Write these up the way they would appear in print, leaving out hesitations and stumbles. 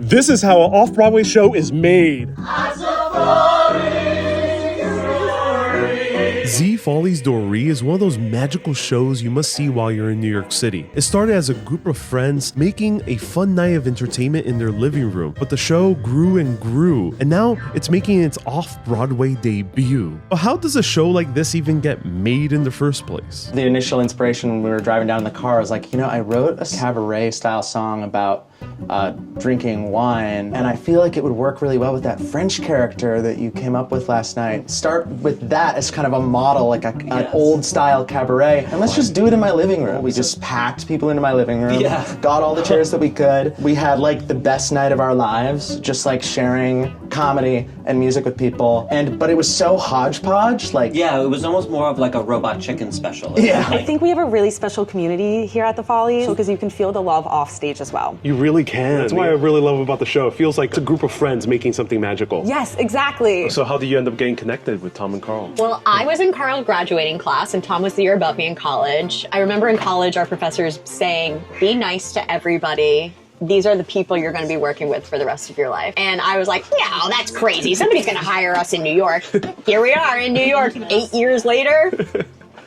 This is how an off-Broadway show is made. Z Follies Doree is one of those magical shows you must see while you're in New York City. It started as a group of friends making a fun night of entertainment in their living room, but the show grew and grew, and now it's making its off-Broadway debut. But how does a show like this even get made in the first place? The initial inspiration when we were driving down in the car was like, I wrote a cabaret-style song about drinking wine, and I feel like it would work really well with that French character that you came up with last night. Start with that as kind of a model, like an old-style cabaret, and let's just do it in my living room. We just packed people into my living room, got all the chairs that we could. We had like the best night of our lives, just like sharing comedy and music with people, but it was so hodgepodge, Yeah, it was almost more of like a Robot Chicken special. I think we have a really special community here at the Follies because you can feel the love off stage as well. You really can. That's why I really love about the show. It feels like it's a group of friends making something magical. Yes, exactly. So how do you end up getting connected with Tom and Carl? Well, I was in Carl's graduating class, and Tom was the year above me in college. I remember in college our professors saying, be nice to everybody. These are the people you're going to be working with for the rest of your life. And I was like, no, that's crazy. Somebody's going to hire us in New York. Here we are in New York 8 years later.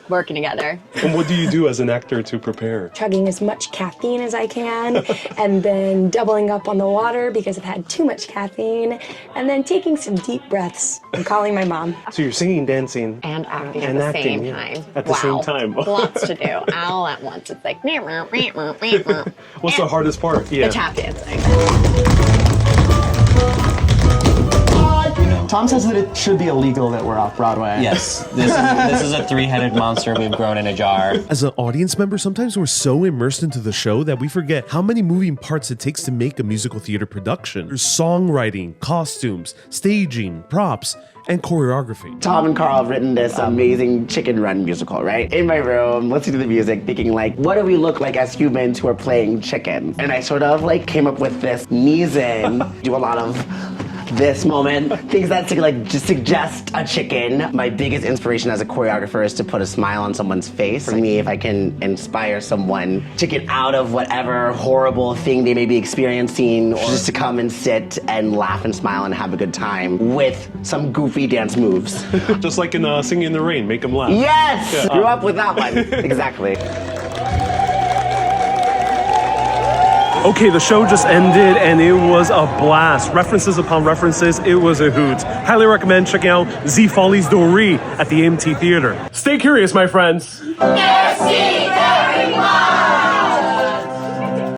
Working together. And what do you do as an actor to prepare? Chugging as much caffeine as I can, and then doubling up on the water because I've had too much caffeine, and then taking some deep breaths and calling my mom. So you're singing, dancing, and acting at the same time. At the same time. Lots to do. All at once. It's like... What's the hardest part? The tap dancing. Tom says that it should be illegal that we're off-Broadway. Yes, this is a three-headed monster we've grown in a jar. As an audience member, sometimes we're so immersed into the show that we forget how many moving parts it takes to make a musical theater production. There's songwriting, costumes, staging, props, and choreography. Tom and Carl have written this amazing Chicken Run musical, right? In my room, listening to the music, thinking like, what do we look like as humans who are playing chickens? And I sort of like came up with this knees in, do a lot of this moment, things that just suggest a chicken. My biggest inspiration as a choreographer is to put a smile on someone's face. For me, if I can inspire someone to get out of whatever horrible thing they may be experiencing, or just to come and sit and laugh and smile and have a good time with some goofy dance moves. Just like in Singing in the Rain, make them laugh. Yes! Grew up with that one. Exactly. Okay, the show just ended and it was a blast. References upon references, it was a hoot. Highly recommend checking out Z Follies Doree at the AMT Theater. Stay curious, my friends. Merci, everyone!